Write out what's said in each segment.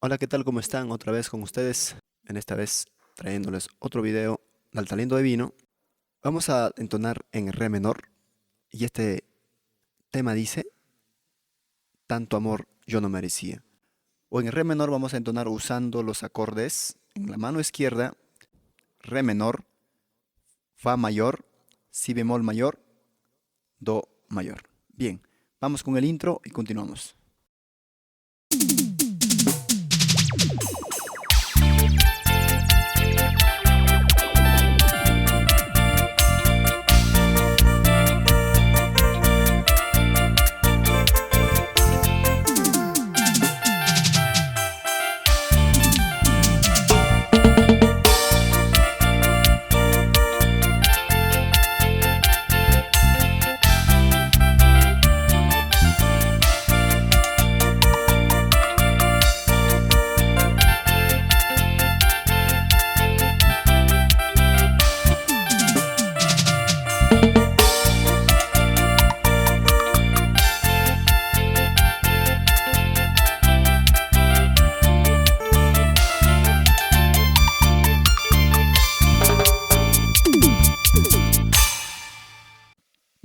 Hola, ¿qué tal? ¿Cómo están? Otra vez con ustedes. En esta vez trayéndoles otro video del talento de vino. Vamos a entonar en re menor y este tema dice: tanto amor yo no merecía. O en re menor vamos a entonar usando los acordes en la mano izquierda: re menor, fa mayor, si bemol mayor, do mayor. Bien, vamos con el intro y continuamos.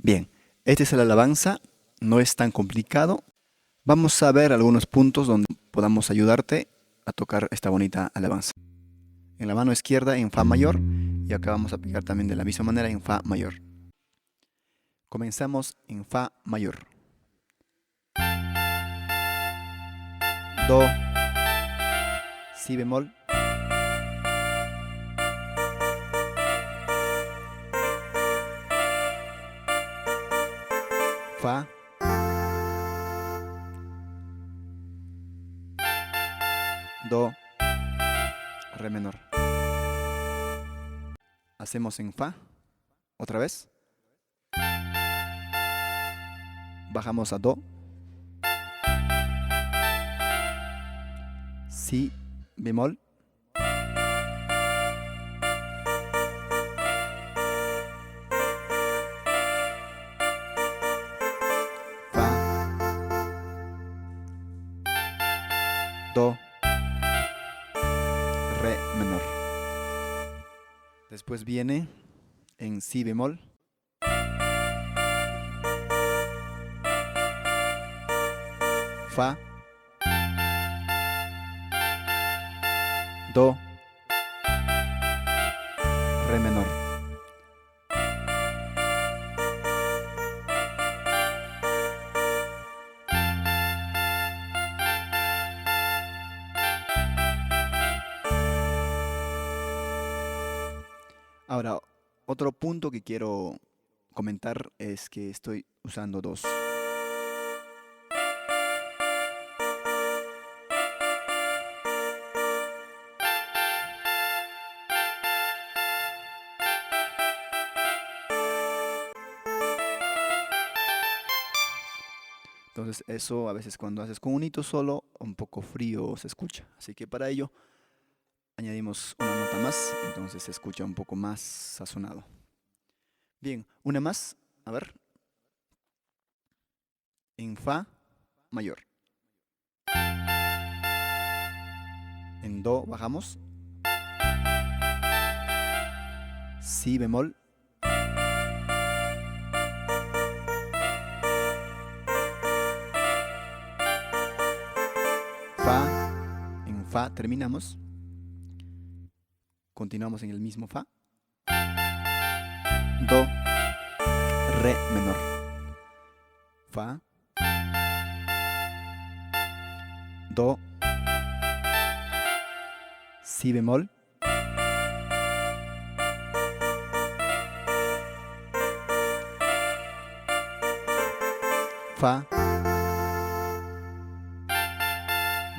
Bien, este es el alabanza, no es tan complicado. Vamos a ver algunos puntos donde podamos ayudarte a tocar esta bonita alabanza. En la mano izquierda en fa mayor y acá vamos a aplicar también de la misma manera en fa mayor. Comenzamos en fa mayor. Do, si bemol, fa, do, re menor. Hacemos en fa, otra vez. Bajamos a do, si bemol, fa, do, re menor. Después viene en si bemol, fa, do, re menor. Ahora, otro punto que quiero comentar es que estoy usando dos. Entonces eso a veces cuando haces con un hito solo, un poco frío se escucha. Así que para ello añadimos una nota más, entonces se escucha un poco más sazonado. Bien, una más, a ver. En fa mayor. En do bajamos. Si bemol. Fa, en fa terminamos. Continuamos en el mismo fa. Do, re menor. Fa, do, si bemol, fa,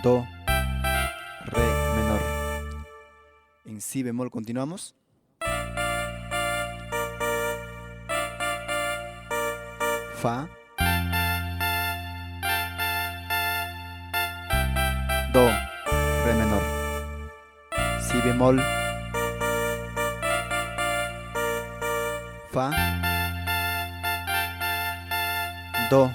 do, re menor. En si bemol continuamos. Fa, do, re menor. Si bemol, fa, do.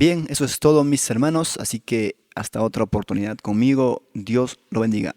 Bien, eso es todo mis hermanos, así que hasta otra oportunidad conmigo. Dios lo bendiga.